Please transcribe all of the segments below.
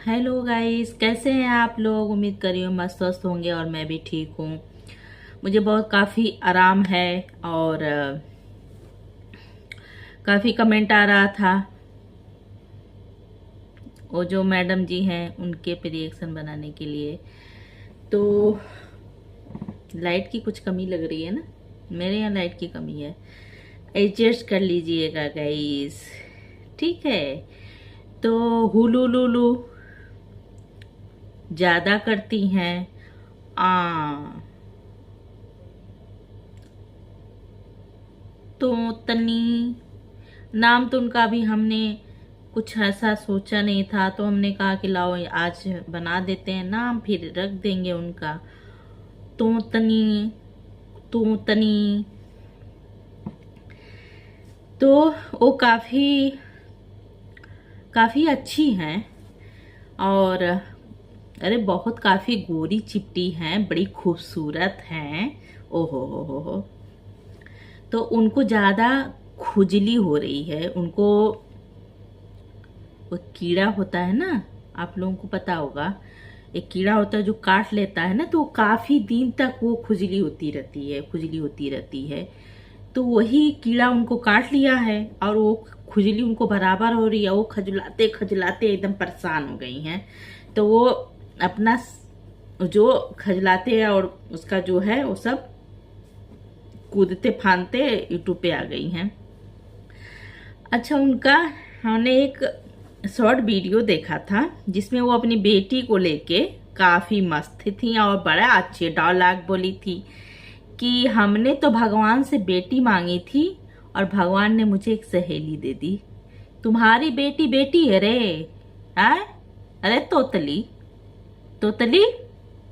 Hello guys, कैसे हैं आप लोग। उम्मीद करी हूँ मस्त स्वस्थ होंगे और मैं भी ठीक हूँ। मुझे बहुत काफ़ी आराम है और काफ़ी कमेंट आ रहा था। वो जो मैडम जी हैं उनके पे रिएक्शन बनाने के लिए। तो लाइट की कुछ कमी लग रही है ना, मेरे यहाँ लाइट की कमी है, एडजस्ट कर लीजिएगा गाइस, ठीक है। तो हुलू लुलू ज़्यादा करती हैं। आ तो तनी नाम तो उनका भी हमने कुछ ऐसा सोचा नहीं था, तो हमने कहा कि लाओ आज बना देते हैं नाम, फिर रख देंगे उनका। तो तनी तो तनी तो वो काफ़ी काफ़ी अच्छी हैं और अरे बहुत काफ़ी गोरी चिपटी हैं, बड़ी खूबसूरत हैं। ओहो हो। तो उनको ज़्यादा खुजली हो रही है। उनको वो कीड़ा होता है ना, आप लोगों को पता होगा, एक कीड़ा होता है जो काट लेता है ना, तो काफी दिन तक वो खुजली होती रहती है, खुजली होती रहती है। तो वही कीड़ा उनको काट लिया है और वो खुजली उनको बराबर हो रही है। वो खजलाते खजलाते एकदम परेशान हो गई हैं। तो वो अपना जो खजलाते हैं और उसका जो है वो सब कूदते फांदते यूट्यूब पे आ गई हैं। अच्छा, उनका हमने एक शॉर्ट वीडियो देखा था जिसमें वो अपनी बेटी को लेके काफी मस्त थी और बड़ा अच्छे डायलॉग बोली थी कि हमने तो भगवान से बेटी मांगी थी और भगवान ने मुझे एक सहेली दे दी। तुम्हारी बेटी बेटी है रे, है? अरे तोतली तोतली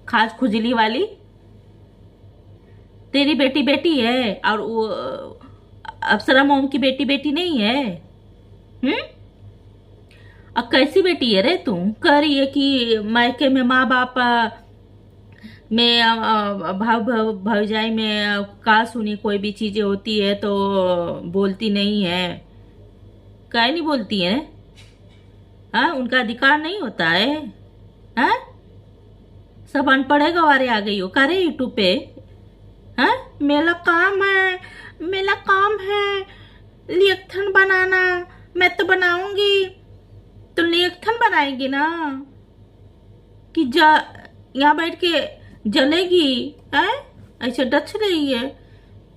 खास खुजली वाली, तेरी बेटी बेटी है और वो अप्सरा मोम की बेटी बेटी नहीं है। हम्म। अब कैसी बेटी है रे तू। कह रही है कि मायके में माँ बाप में भौजाई में का सुनी कोई भी चीजें होती है तो बोलती नहीं है। काहे नहीं बोलती है? हाँ, उनका अधिकार नहीं होता है? हाँ, सब अनपढ़े गवारे आ गई हो का रे यूट्यूब पे। हाँ, मेरा काम है, मेरा काम है रिएक्शन बनाना, मैं तो बनाऊंगी। तो रिएक्शन बनाएगी ना कि यहाँ बैठ के जलेगी है? ऐसे डच रही है,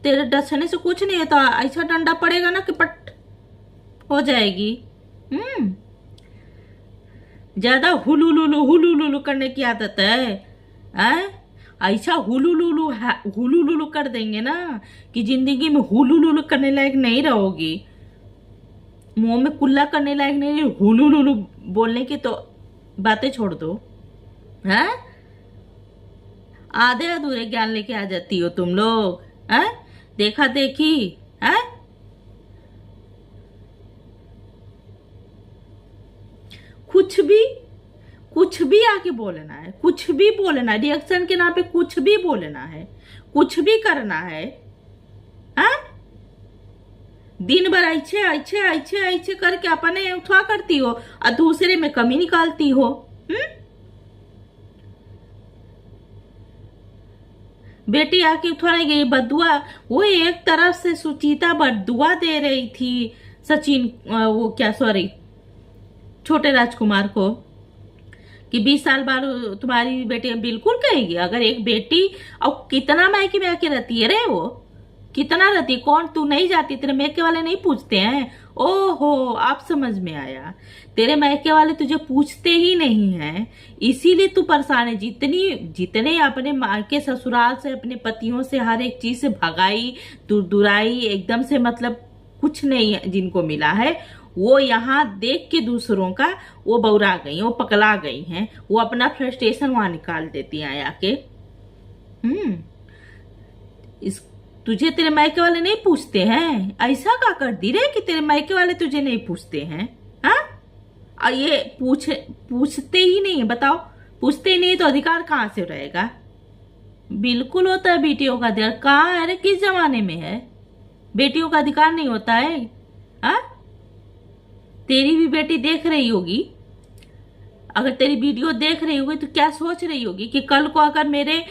तेरे डसने से कुछ नहीं होता, ऐसा डंडा पड़ेगा ना कि पट हो जाएगी। हम्म। ज्यादा हुलू लुलू करने की आदत है? ऐसा हुलू लुलू कर देंगे ना कि जिंदगी में हुलू लुलू करने लायक नहीं रहोगी। मुंह में कुल्ला करने लायक नहीं, हुलू लुलू बोलने की तो बातें छोड़ दो। है? आधे अधूरे ज्ञान लेके आ जाती हो तुम लोग। है? देखा देखी है? कुछ भी कुछ भी आके बोलना है, कुछ भी बोलना है, रिएक्शन के नाम पे कुछ भी बोलना है, कुछ भी करना है। हाँ, दिन भर ऐसे ऐसे ऐसे ऐसे करके अपने उठा करती हो और दूसरे में कमी निकालती हो। बेटी आके उठा नहीं गई, बदुआ वो एक तरफ से सुचिता बदुआ दे रही थी सचिन, वो क्या, सॉरी, छोटे राजकुमार को कि 20 साल बाद तुम्हारी बेटी। बिल्कुल कहेगी, अगर एक बेटी और कितना मायके में आके रहती है रे, वो कितना रहती है, कौन तू नहीं जाती, तेरे मायके वाले नहीं पूछते हैं? ओहो, आप समझ में आया, तेरे मायके वाले तुझे पूछते ही नहीं हैं, इसीलिए तू परेशान है। जितनी जितने अपने मायके ससुराल से अपने पतियों से हर एक चीज से भगाई, दुराई, एकदम से मतलब कुछ नहीं है जिनको मिला है, वो यहाँ देख के दूसरों का वो बौरा गई, वो पकला गई हैं, वो अपना फ्रस्ट्रेशन वहां निकाल देती हैं आके। इस तुझे तेरे मायके वाले नहीं पूछते हैं? ऐसा क्या कर दी रे कि तेरे मायके वाले तुझे नहीं पूछते हैं? हाँ, और ये पूछते ही नहीं है, बताओ। पूछते ही नहीं तो अधिकार कहाँ से रहेगा? बिल्कुल होता है बेटियों का अधिकार। कहाँ है रे, किस जमाने में है बेटियों का अधिकार नहीं होता है? हाँ, तेरी भी बेटी देख रही होगी अगर तेरी वीडियो देख रही होगी तो क्या सोच रही होगी कि कल को अगर मेरे,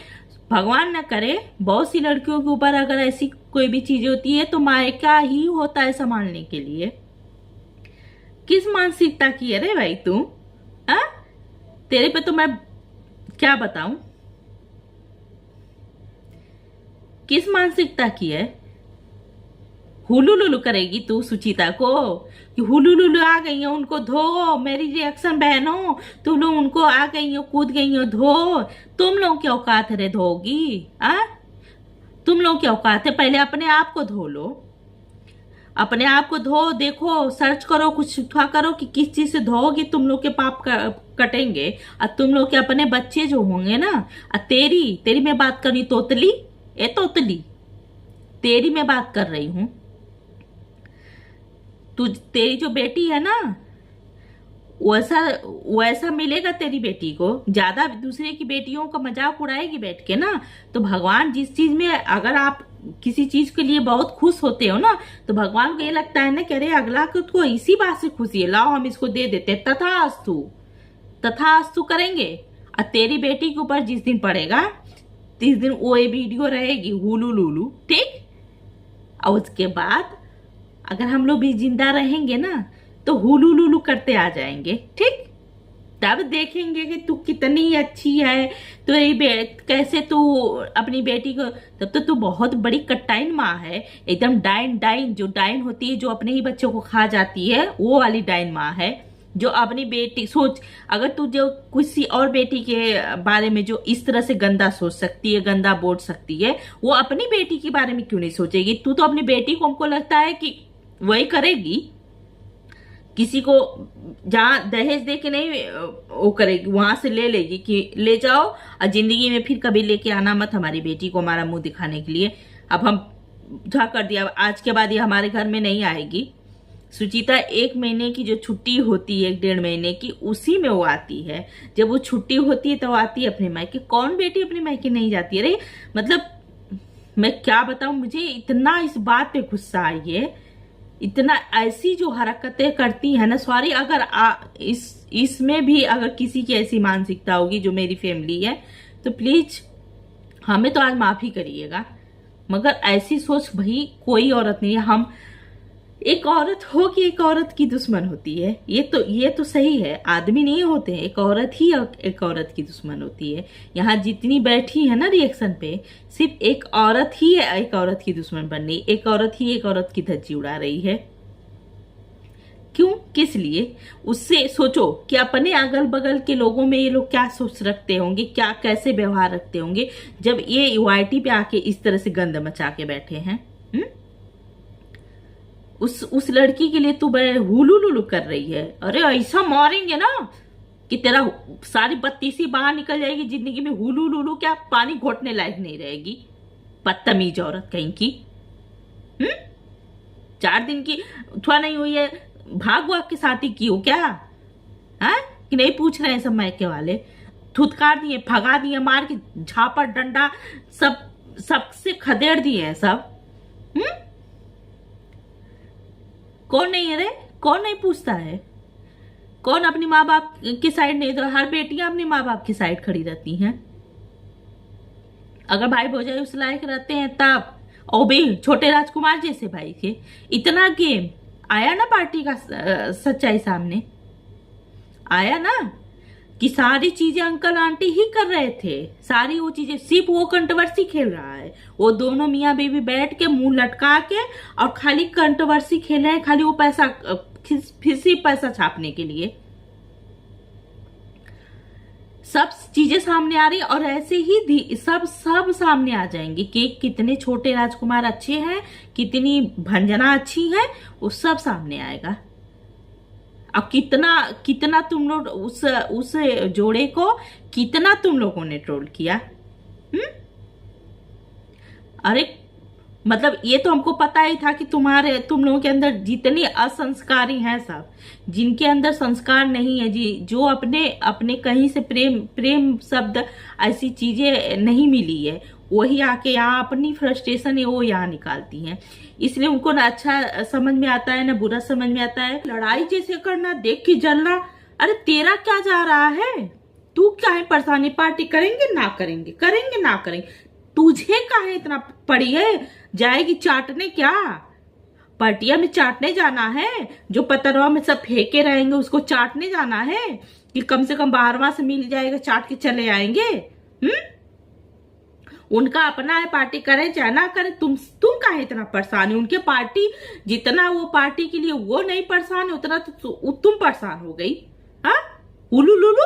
भगवान न करे, बहुत सी लड़कियों के ऊपर अगर ऐसी कोई भी चीज होती है तो मायका ही होता है संभालने के लिए। किस मानसिकता की है रे भाई तू? हाँ, तेरे पे तो मैं क्या बताऊं, किस मानसिकता की है? हुलू लुलू करेगी तू सुचिता को कि हुलू लुलू आ गई हो उनको धो, मेरी रिएक्शन बहनों, तुम लोग उनको आ गई हो, कूद गई हो, धो। तुम लोग की औकात है धोगी? आ, तुम लोग की औकात है? पहले अपने आप को धो लो, अपने आप को धो, देखो, सर्च करो, कुछ करो कि किस चीज से धोगी तुम लोग के पाप कटेंगे। और तुम लोग के अपने बच्चे जो होंगे ना, तेरी तेरी मैं बात कर रही, तोतली, ए तोतली, तेरी मैं बात कर रही हूं। तू, तेरी जो बेटी है ना, वैसा वैसा मिलेगा तेरी बेटी को। ज्यादा दूसरे की बेटियों का मजाक उड़ाएगी बैठ के ना, तो भगवान जिस चीज में, अगर आप किसी चीज के लिए बहुत खुश होते हो ना, तो भगवान को ये लगता है ना कि अरे अगला को इसी बात से खुशी है, लाओ हम इसको दे देते, तथास्तु तथास्तु करेंगे। और तेरी बेटी के ऊपर जिस दिन पड़ेगा, जिस दिन वो ये वीडियो रहेगी हुलू लुलू, ठीक, और उसके बाद अगर हम लोग भी जिंदा रहेंगे ना तो हुलू लुलू करते आ जाएंगे, ठीक। तब देखेंगे कि तू कितनी अच्छी है, तो कैसे तू अपनी बेटी को, तब तो तू बहुत बड़ी कट्टाइन माँ है, एकदम डाइन डाइन, जो डाइन होती है जो अपने ही बच्चों को खा जाती है, वो वाली डाइन माँ है, जो अपनी बेटी, सोच, अगर तू जो किसी और बेटी के बारे में जो इस तरह से गंदा सोच सकती है, गंदा बोल सकती है, वो अपनी बेटी के बारे में क्यों नहीं सोचेगी? तू तो अपनी बेटी को, हमको लगता है कि वही करेगी, किसी को जहां दहेज दे के नहीं वो करेगी, वहां से ले लेगी कि ले जाओ और जिंदगी में फिर कभी लेके आना मत हमारी बेटी को, हमारा मुंह दिखाने के लिए। अब हम क्या कर दिया, आज के बाद ये हमारे घर में नहीं आएगी। सुचिता 1 महीने की जो छुट्टी होती है, 1-1.5 महीने की, उसी में वो आती है। जब वो छुट्टी होती है तो आती है अपने मायके। कौन बेटी अपने मायके नहीं जाती है रे? मतलब मैं क्या बताऊं, मुझे इतना इस बात पे गुस्सा आई है, इतना ऐसी जो हरकतें करती है ना, सॉरी अगर इसमें भी अगर किसी की ऐसी मानसिकता होगी जो मेरी फैमिली है, तो प्लीज हमें तो आज माफी करिएगा, मगर ऐसी सोच भाई कोई औरत नहीं है। हम, एक औरत हो कि एक औरत की दुश्मन होती है, ये तो सही है, आदमी नहीं होते हैं, एक औरत ही एक औरत की दुश्मन होती है। यहाँ जितनी बैठी है ना रिएक्शन पे, सिर्फ एक औरत ही एक औरत की दुश्मन बन रही, एक औरत ही एक औरत की धज्जी उड़ा रही है। क्यों, किस लिए? उससे सोचो कि अपने अगल बगल के लोगों में ये लोग क्या सोच रखते होंगे, क्या कैसे व्यवहार रखते होंगे, जब ये यूआईटी पे आके इस तरह से गंद मचा के बैठे हैं। उस लड़की के लिए तू हुलू लुलू कर रही है। अरे ऐसा मारेंगे ना कि तेरा सारी बत्तीसी बाहर निकल जाएगी जिंदगी में, हुलू लुलू क्या पानी घोटने लायक नहीं रहेगी, बदतमीज औरत कहीं की। 4 दिन की थोड़ा नहीं हुई है, भाग वाग के शादी की हो क्या? है कि नहीं पूछ रहे हैं सब मायके वाले? थुतकार दिए, भगा दिए, मार के झापड़ डंडा सबसे खदेड़ दिए हैं सब। कौन नहीं है रे? कौन नहीं पूछता है? कौन अपनी माँ बाप की साइड नहीं? तो हर बेटियां अपने माँ बाप की साइड खड़ी रहती हैं। अगर भाई भौजाई उस लायक रहते हैं तब, और भी छोटे राजकुमार जैसे भाई के, इतना गेम आया ना पार्टी का, सच्चाई सामने आया ना कि सारी चीजें अंकल आंटी ही कर रहे थे, सारी वो चीजें, सिर्फ वो कंट्रोवर्सी खेल रहा है। वो दोनों मियाँ बीवी बैठ के मुंह लटका के और खाली कंट्रोवर्सी खेल रहे हैं, खाली वो पैसा, फिर से पैसा छापने के लिए। सब चीजें सामने आ रही, और ऐसे ही सब सामने आ जाएंगे कि कितने छोटे राजकुमार अच्छे हैं, कितनी भंजना अच्छी है, वो सब सामने आएगा। अब कितना तुम लोग उस जोड़े को कितना तुम लोगों ने ट्रोल किया। अरे मतलब ये तो हमको पता ही था कि तुम लोगों के अंदर जितनी असंस्कारी हैं सब, जिनके अंदर संस्कार नहीं है, जो अपने कहीं से प्रेम शब्द ऐसी चीजें नहीं मिली है, वही आके यहाँ अपनी फ्रस्ट्रेशन है वो यहाँ निकालती हैं। इसलिए उनको ना अच्छा समझ में आता है ना बुरा समझ में आता है। लड़ाई जैसे करना, देख के जलना, अरे तेरा क्या जा रहा है? तू क्या है परेशानी? पार्टी करेंगे ना करेंगे, करेंगे ना करेंगे, तुझे काहे इतना पड़ी है? जाएगी चाटने क्या? पार्टिया में चाटने जाना है? जो पतरवा में सब फेंके रहेंगे उसको चाटने जाना है कि कम से कम बाहरवा से मिल जाएगा, चाट के चले आएंगे? उनका अपना है, पार्टी करें चाहे ना करें, तुम काहे इतना परेशान है? उनके पार्टी, जितना वो पार्टी के लिए वो नहीं परेशान है उतना तो तुम परेशान हो गई। हाँ, हुलू लुलू,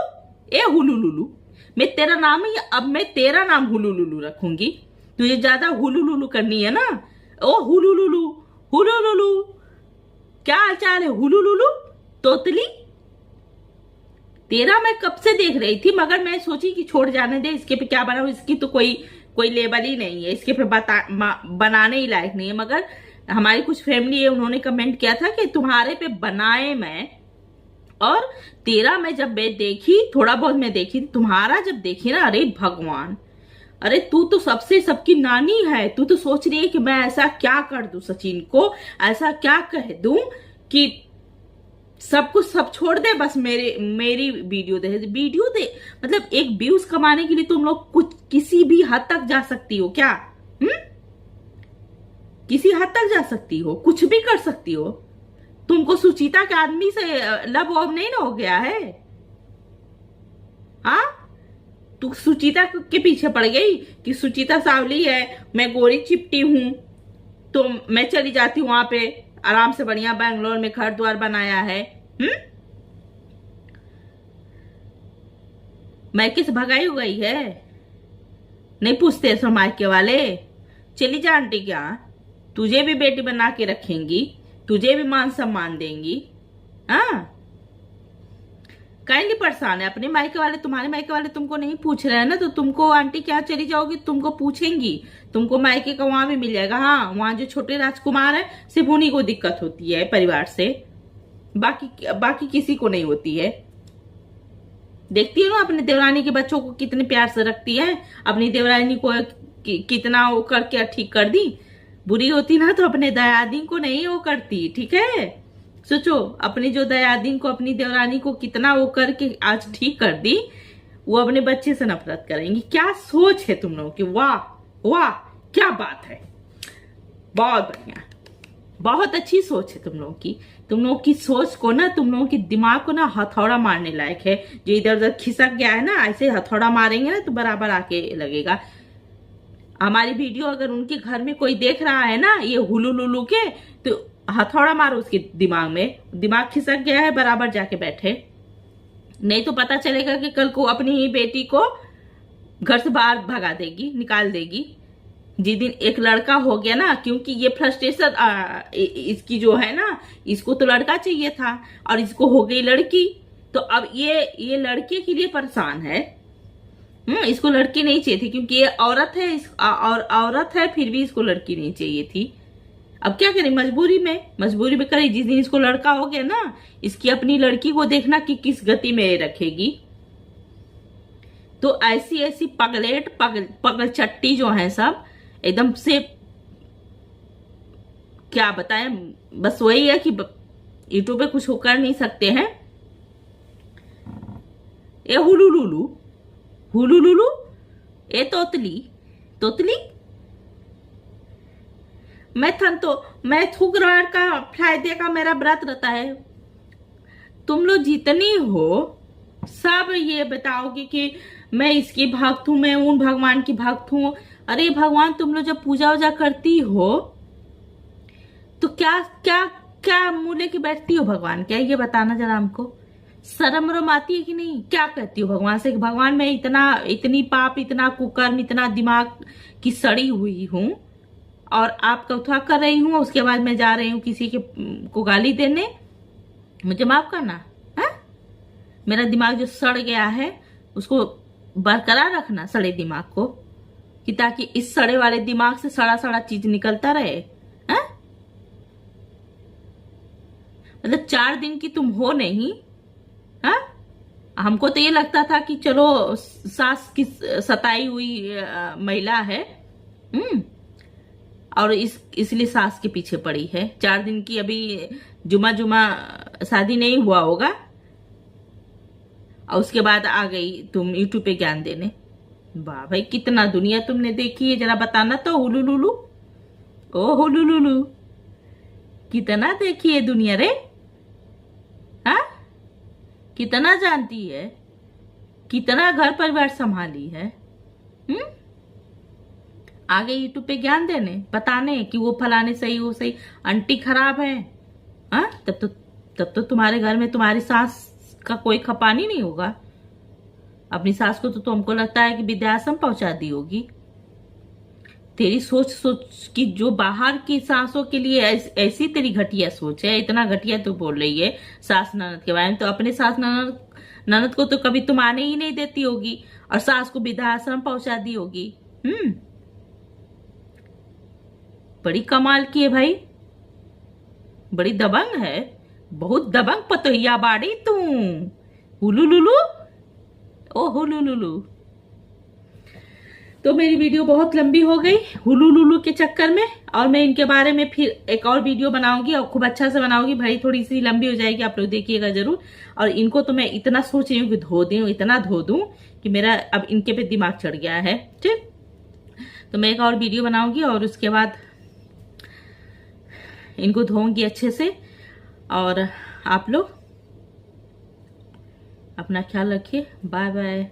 ए हुलू लुलू, मैं तेरा नाम ही अब मैं तेरा नाम हुलू लुलू रखूंगी। तुझे ज्यादा हुलू लुलू करनी है ना? ओ हुलू लुलू, हुलू लुलू, क्या हाल चाल है हुलू लुलू तोतली? तेरा मैं कब से देख रही थी, मगर मैं सोची कि छोड़ जाने दे, इसके पे क्या बनाऊं, इसकी तो कोई लेवल ही नहीं है, इसके पे बनाने ही लायक नहीं है। मगर हमारी कुछ फैमिली है, उन्होंने कमेंट किया था कि तुम्हारे पे बनाए मैं, और तेरा मैं जब मैं देखी, थोड़ा बहुत मैं देखी, तुम्हारा जब देखी ना, अरे भगवान, अरे तू तो सबसे सबकी नानी है, तू तो सोच रही है कि मैं ऐसा क्या कर दूं सचिन को, ऐसा क्या कह दूं कि सब कुछ सब छोड़ दे, बस मेरी वीडियो दे। मतलब एक व्यूज कमाने के लिए तुम लोग कुछ किसी भी हद तक जा सकती हो क्या? किसी हद तक जा सकती हो, कुछ भी कर सकती हो। तुमको सुचिता के आदमी से लव वव नहीं ना हो गया है? हाँ, तू सुचिता के पीछे पड़ गई कि सुचिता सावली है, मैं गोरी चिपटी हूं, तो मैं चली जाती हूं वहां पे आराम से, बढ़िया बैंगलोर में घर द्वार बनाया है। मैके से भगाई हो गई है? नहीं पूछते सो मायके वाले? चली जा आंटी क्या, तुझे भी बेटी बना के रखेंगी, तुझे भी मान सम्मान देंगी। हाँ, काइंडली परेशान है अपने मायके वाले, तुम्हारे मायके वाले तुमको नहीं पूछ रहे हैं ना, तो तुमको आंटी क्या चली जाओगी, तुमको पूछेंगी, तुमको मायके का वहां भी मिल जाएगा। हाँ, वहां जो छोटे राजकुमार है सिर्फ उन्हीं को दिक्कत होती है परिवार से, बाकी किसी को नहीं होती है। देखती है ना अपने देवरानी के बच्चों को कितने प्यार से रखती है, अपनी देवरानी को कितना वो करके ठीक कर दी। बुरी होती ना तो अपने दयादीन को नहीं वो करती, ठीक है? सोचो अपनी जो दयादीन को, अपनी देवरानी को कितना वो करके आज ठीक कर दी, वो अपने बच्चे से नफरत करेंगी। क्या सोच है तुम लोगों की, वाह वाह, क्या बात है, बहुत बढ़िया, बहुत अच्छी सोच है तुम लोगों की। तुम लोगों की सोच को ना, तुम लोगों के दिमाग को ना हथौड़ा मारने लायक है। जो इधर उधर खिसक गया है ना, ऐसे हथौड़ा मारेंगे ना तो बराबर आके लगेगा। हमारी वीडियो अगर उनके घर में कोई देख रहा है ना, ये हुलू लुलू के, तो हथौड़ा मारो उसके दिमाग में, दिमाग खिसक गया है बराबर जाके बैठे, नहीं तो पता चलेगा कि कल को अपनी ही बेटी को घर से बाहर भगा देगी, निकाल देगी। जिस दिन एक लड़का हो गया ना, क्योंकि ये फ्रस्ट्रेशन इसकी जो है ना, इसको तो लड़का चाहिए था और इसको हो गई लड़की, तो अब ये लड़के के लिए परेशान है। इसको लड़की नहीं चाहिए थी, क्योंकि ये औरत है, और औरत है फिर भी इसको लड़की नहीं चाहिए थी। अब क्या करें, मजबूरी में करे। जिस दिन इसको लड़का हो गया ना, इसकी अपनी लड़की को देखना कि किस गति में रखेगी। तो ऐसी ऐसी पगल चट्टी जो है सब एकदम से, क्या बताएं, बस वही है कि यूट्यूब पे कुछ कर नहीं सकते हैं। ए हुलू लुलू, ए तोतली, मैं शुक्रवार का फ्राइडे का मेरा व्रत रहता है। तुम लोग जितनी हो सब ये बताओगे कि मैं इसकी भक्त हूं, मैं उन भगवान की भक्त हूं। अरे भगवान, तुम लोग जब पूजा वूजा करती हो तो क्या क्या क्या मुंह लेके बैठती हो भगवान? क्या ये बताना जरा हमको, शर्म वरम आती है कि नहीं? क्या कहती हो भगवान से कि भगवान मैं इतनी पाप, इतना कुकर्म, इतना दिमाग की सड़ी हुई हूं और आप कथा कर रही हूं, उसके बाद मैं जा रही हूं किसी के को गाली देने, मुझे माफ करना है? मेरा दिमाग जो सड़ गया है उसको बरकरार रखना, सड़े दिमाग को, कि ताकि इस सड़े वाले दिमाग से सड़ा सड़ा चीज निकलता रहे। है मतलब 4 दिन की तुम हो नहीं। हा? हमको तो ये लगता था कि चलो सास की सताई हुई महिला है, और इसलिए सास के पीछे पड़ी है। 4 दिन की अभी जुमा शादी नहीं हुआ होगा, और उसके बाद आ गई तुम यूट्यूब पे ज्ञान देने। वाह भाई, कितना दुनिया तुमने देखी है, जरा बताना तो। हुलुलुलु, ओ हुलुलुलु, कितना देखी है दुनिया रे। हाँ, कितना जानती है, कितना घर परिवार संभाली है। हम्म, आगे यूट्यूब पे ज्ञान देने, बताने कि वो फलाने सही, वो सही, आंटी खराब है। हाँ, तब तो तुम्हारे घर में तुम्हारी सास का कोई खपानी नहीं होगा। अपनी सास को तो तुमको लगता है कि वृद्धाश्रम पहुंचा दी होगी। तेरी सोच सोच की जो बाहर की सासों के लिए ऐसी तेरी घटिया सोच है, इतना घटिया तू बोल रही है सास ननद के बारे में। तो अपने सास ननद ननद को तो कभी तुम आने ही नहीं देती होगी, और सास को वृद्धाश्रम पहुंचा दी होगी। बड़ी कमाल की है भाई, बड़ी दबंग है, बहुत दबंग पतोहिया बाड़ी तू। हुलू लुलू, ओ हुलू लुलू। तो मेरी वीडियो बहुत लंबी हो गई हुलू लुलू के चक्कर में, और मैं इनके बारे में फिर एक और वीडियो बनाऊंगी, और खूब अच्छा से बनाऊंगी भाई। थोड़ी सी लंबी हो जाएगी, आप लोग देखिएगा जरूर। और इनको तो मैं इतना सोच रही हूँ कि धो दूं, इतना धो दूं कि मेरा अब इनके पे दिमाग चढ़ गया है। ठीक, तो मैं एक और वीडियो बनाऊंगी, और उसके बाद इनको धोऊंगी अच्छे से। और आप लोग अपना ख्याल रखिए। Bye bye.